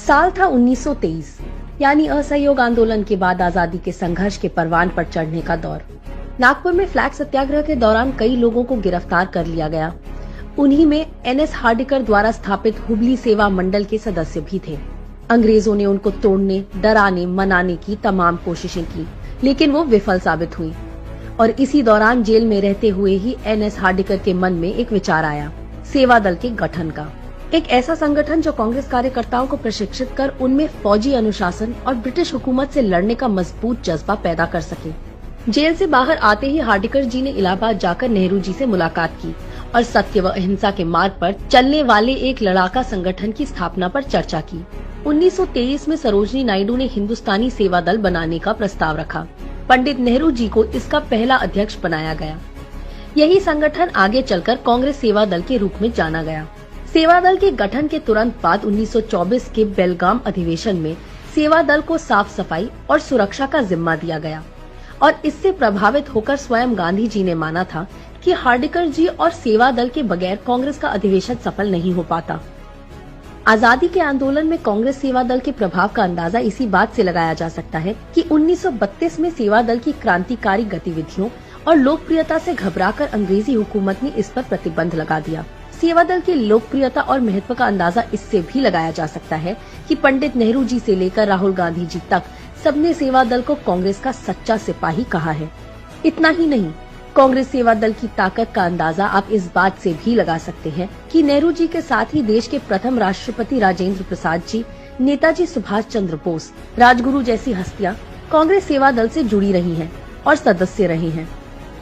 साल था 1923, यानी असहयोग आंदोलन के बाद आजादी के संघर्ष के परवान पर चढ़ने का दौर। नागपुर में फ्लैग सत्याग्रह के दौरान कई लोगों को गिरफ्तार कर लिया गया। उन्हीं में एनएस हार्डेकर द्वारा स्थापित हुबली सेवा मंडल के सदस्य भी थे। अंग्रेजों ने उनको तोड़ने, डराने, मनाने की तमाम कोशिशें की, लेकिन वो विफल साबित हुई। और इसी दौरान जेल में रहते हुए ही एनएस हार्डेकर के मन में एक विचार आया, सेवा दल के गठन का। एक ऐसा संगठन जो कांग्रेस कार्यकर्ताओं को प्रशिक्षित कर उनमें फौजी अनुशासन और ब्रिटिश हुकूमत से लड़ने का मजबूत जज्बा पैदा कर सके। जेल से बाहर आते ही हार्डेकर जी ने इलाहाबाद जाकर नेहरू जी से मुलाकात की और सत्य व अहिंसा के मार्ग पर चलने वाले एक लड़ाका संगठन की स्थापना पर चर्चा की। 1923 में सरोजनी नायडू ने हिंदुस्तानी सेवा दल बनाने का प्रस्ताव रखा। पंडित नेहरू जी को इसका पहला अध्यक्ष बनाया गया। यही संगठन आगे चलकर कांग्रेस सेवा दल के रूप में जाना गया। सेवा दल के गठन के तुरंत बाद 1924 के बेलगाम अधिवेशन में सेवा दल को साफ सफाई और सुरक्षा का जिम्मा दिया गया और इससे प्रभावित होकर स्वयं गांधी जी ने माना था कि हार्डेकर जी और सेवा दल के बगैर कांग्रेस का अधिवेशन सफल नहीं हो पाता। आजादी के आंदोलन में कांग्रेस सेवा दल के प्रभाव का अंदाजा इसी बात से लगाया जा सकता है कि 1932 में सेवा दल की क्रांतिकारी गतिविधियों और लोकप्रियता से घबराकर अंग्रेजी हुकूमत ने इस पर प्रतिबंध लगा दिया। सेवा दल की लोकप्रियता और महत्व का अंदाजा इससे भी लगाया जा सकता है कि पंडित नेहरू जी से लेकर राहुल गांधी जी तक सबने सेवा दल को कांग्रेस का सच्चा सिपाही कहा है। इतना ही नहीं, कांग्रेस सेवा दल की ताकत का अंदाजा आप इस बात से भी लगा सकते हैं कि नेहरू जी के साथ ही देश के प्रथम राष्ट्रपति राजेंद्र प्रसाद जी, नेताजी सुभाष चंद्र बोस, राजगुरु जैसी हस्तियां कांग्रेस सेवा दल से जुड़ी रही हैं और सदस्य रही हैं।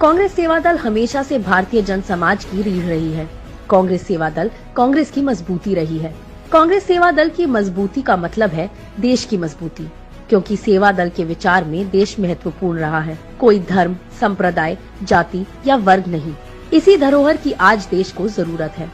कांग्रेस सेवा दल हमेशा से भारतीय जन समाज की रीढ़ रही है। कांग्रेस सेवा दल कांग्रेस की मजबूती रही है। कांग्रेस सेवा दल की मजबूती का मतलब है देश की मजबूती, क्योंकि सेवा दल के विचार में देश महत्वपूर्ण रहा है। कोई धर्म, संप्रदाय, जाति या वर्ग नहीं। इसी धरोहर की आज देश को जरूरत है।